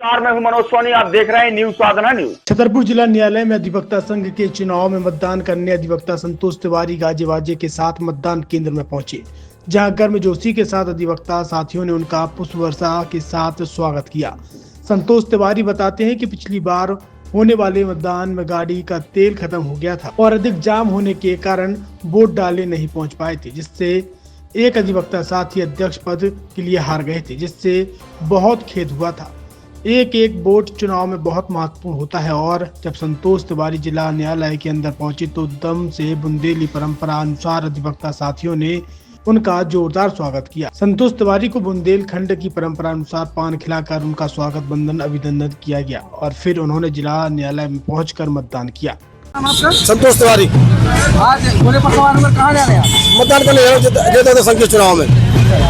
मैं हूं मनोज सोनी, आप देख रहे हैं न्यूज साधना न्यूज। छतरपुर जिला न्यायालय में अधिवक्ता संघ के चुनाव में मतदान करने अधिवक्ता संतोष तिवारी गाजे बाजे के साथ मतदान केंद्र में पहुंचे, जहां गर्मजोशी के साथ अधिवक्ता साथियों ने उनका पुष्प वर्षा के साथ स्वागत किया। संतोष तिवारी बताते हैं कि पिछली बार होने वाले मतदान में गाड़ी का तेल खत्म हो गया था और अधिक जाम होने के कारण वोट डालने नहीं पहुंच पाए थे, जिससे एक अधिवक्ता साथी अध्यक्ष पद के लिए हार गए थे, जिससे बहुत खेद हुआ था। एक एक वोट चुनाव में बहुत महत्वपूर्ण होता है और जब संतोष तिवारी जिला न्यायालय के अंदर पहुंचे तो दम से बुंदेली परंपरा अनुसार अधिवक्ता साथियों ने उनका जोरदार स्वागत किया। संतोष तिवारी को बुंदेलखंड की परंपरा अनुसार पान खिलाकर उनका स्वागत बंधन अभिनंदन किया गया और फिर उन्होंने जिला न्यायालय में पहुंचकर मतदान किया। संतोष तिवारी आज पूरे परिवार में कहाँ जा रहे हैं? मतदान करने देते संघ के चुनाव में।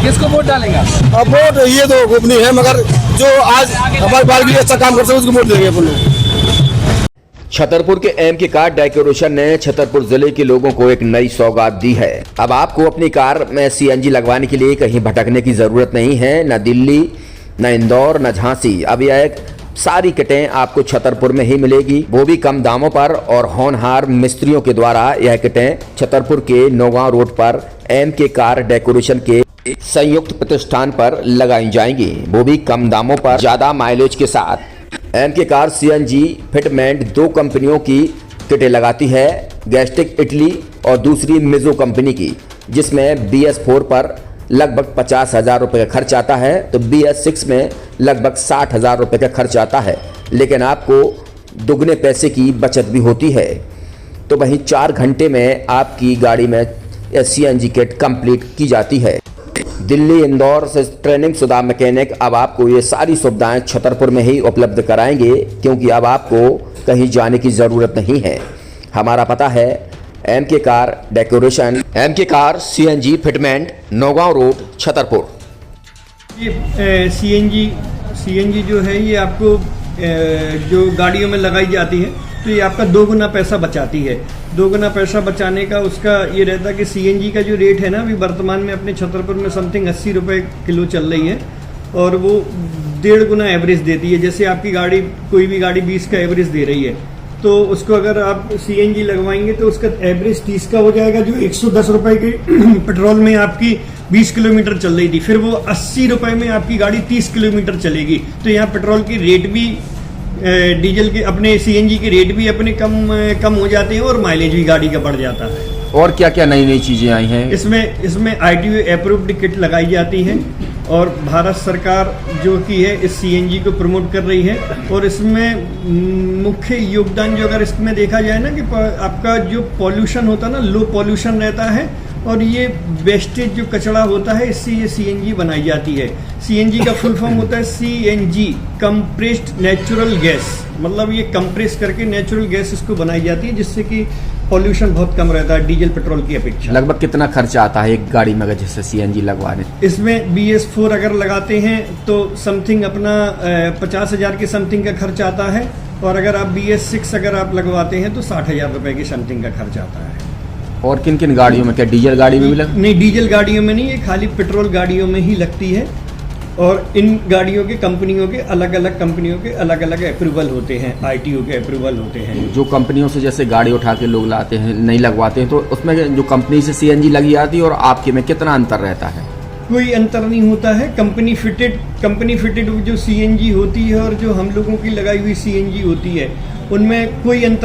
किसको वोट डालेंगे? अब वोट ये तो गोपनीय है, मगर जो आज हमारे बाल के लिए अच्छा काम करते हैं उसको वोट देंगे अपन लोग। छतरपुर के एमके कार डेकोरेशन ने छतरपुर जिले के लोगों को एक नई सौगात दी है। अब आपको अपनी कार में सीएनजी लगवाने के लिए कहीं भटकने की जरूरत नहीं है, न दिल्ली, न इंदौर, न झांसी। अब यह सारी किटें आपको छतरपुर में ही मिलेगी, वो भी कम दामों पर और होनहार मिस्त्रियों के द्वारा। यह किटें छतरपुर के नौगांव रोड पर एमके कार डेकोरेशन के संयुक्त प्रतिष्ठान पर लगाई जाएंगी, वो भी कम दामों पर, ज्यादा माइलेज के साथ। एमके कार सीएनजी फिटमेंट दो कंपनियों की किटें लगाती है, गैस्टिक इटली और दूसरी मिजो कंपनी की, जिसमें BS4 पर लगभग 50,000 रुपये का खर्च आता है तो BS6 में लगभग 60,000 रुपये का खर्च आता है, लेकिन आपको दुगने पैसे की बचत भी होती है। तो वहीं 4 घंटे में आपकी गाड़ी में सीएनजी किट कंप्लीट की जाती है। दिल्ली, इंदौर से ट्रेनिंग शुदा मैकेनिक अब आपको ये सारी सुविधाएं छतरपुर में ही उपलब्ध कराएंगे, क्योंकि अब आपको कहीं जाने की ज़रूरत नहीं है। हमारा पता है MK car decoration, MK car CNG fitment, Naugaon road, Chhatarpur. ये सीएनजी जो है ये आपको जो गाड़ियों में लगाई जाती है तो ये आपका 2 गुना पैसा बचाती है। 2 गुना पैसा बचाने का उसका ये रहता है कि सीएनजी का जो रेट है ना, अभी वर्तमान में अपने छतरपुर में समथिंग 80 रुपये किलो चल रही है और वो 1.5 गुना एवरेज देती है। जैसे आपकी गाड़ी, कोई भी गाड़ी 20 का एवरेज दे रही है तो उसको अगर आप सीएनजी लगवाएंगे तो उसका एवरेज 30 का हो जाएगा, जो 110 रुपए के पेट्रोल में आपकी 20 किलोमीटर चल रही थी, फिर वो 80 रुपए में आपकी गाड़ी 30 किलोमीटर चलेगी। तो यहाँ पेट्रोल की रेट भी, डीजल के, अपने सीएनजी के रेट भी अपने कम हो जाते हैं और माइलेज भी गाड़ी का बढ़ जाता है। और क्या क्या नई नई चीजें आई हैं? इसमें ITO अप्रूव्ड किट लगाई जाती है और भारत सरकार जो की है इस सीएनजी को प्रमोट कर रही है। और इसमें मुख्य योगदान जो अगर इसमें देखा जाए ना कि आपका जो पॉल्यूशन होता है ना, लो पॉल्यूशन रहता है और ये वेस्टेज जो कचरा होता है इससे ये सीएनजी बनाई जाती है। सीएनजी का फुल फॉर्म होता है CNG, कंप्रेस्ड नेचुरल गैस, मतलब ये कंप्रेस करके नेचुरल गैस इसको बनाई जाती है, जिससे कि पॉल्यूशन बहुत कम रहता है डीजल पेट्रोल की अपेक्षा। लगभग कितना खर्चा आता है एक गाड़ी में अगर जैसे सीएनजी लगवाने? इसमें BS4 अगर लगाते हैं तो समथिंग अपना 50,000 के समथिंग का खर्च आता है और अगर आप BS6 अगर आप लगवाते हैं तो 60,000 रुपए की समथिंग का खर्च आता है। और किन किन गाड़ियों में? क्या डीजल गाड़ी में भी नहीं, डीजल गाड़ियों में नहीं, ये खाली पेट्रोल गाड़ियों में ही लगती है। और इन गाड़ियों के कंपनियों के अलग अलग अप्रूवल होते हैं, ITO के अप्रूवल होते हैं। जो कंपनियों से जैसे गाड़ी उठा के लोग लाते हैं, नहीं लगवाते हैं, तो उसमें जो कंपनी से सीएनजी लगी आती है और आपके में कितना अंतर रहता है? कोई अंतर नहीं होता है। कंपनी फिटेड जो सीएनजी होती है और जो हम लोगों की लगाई हुई सीएनजी होती है उनमें कोई अंतर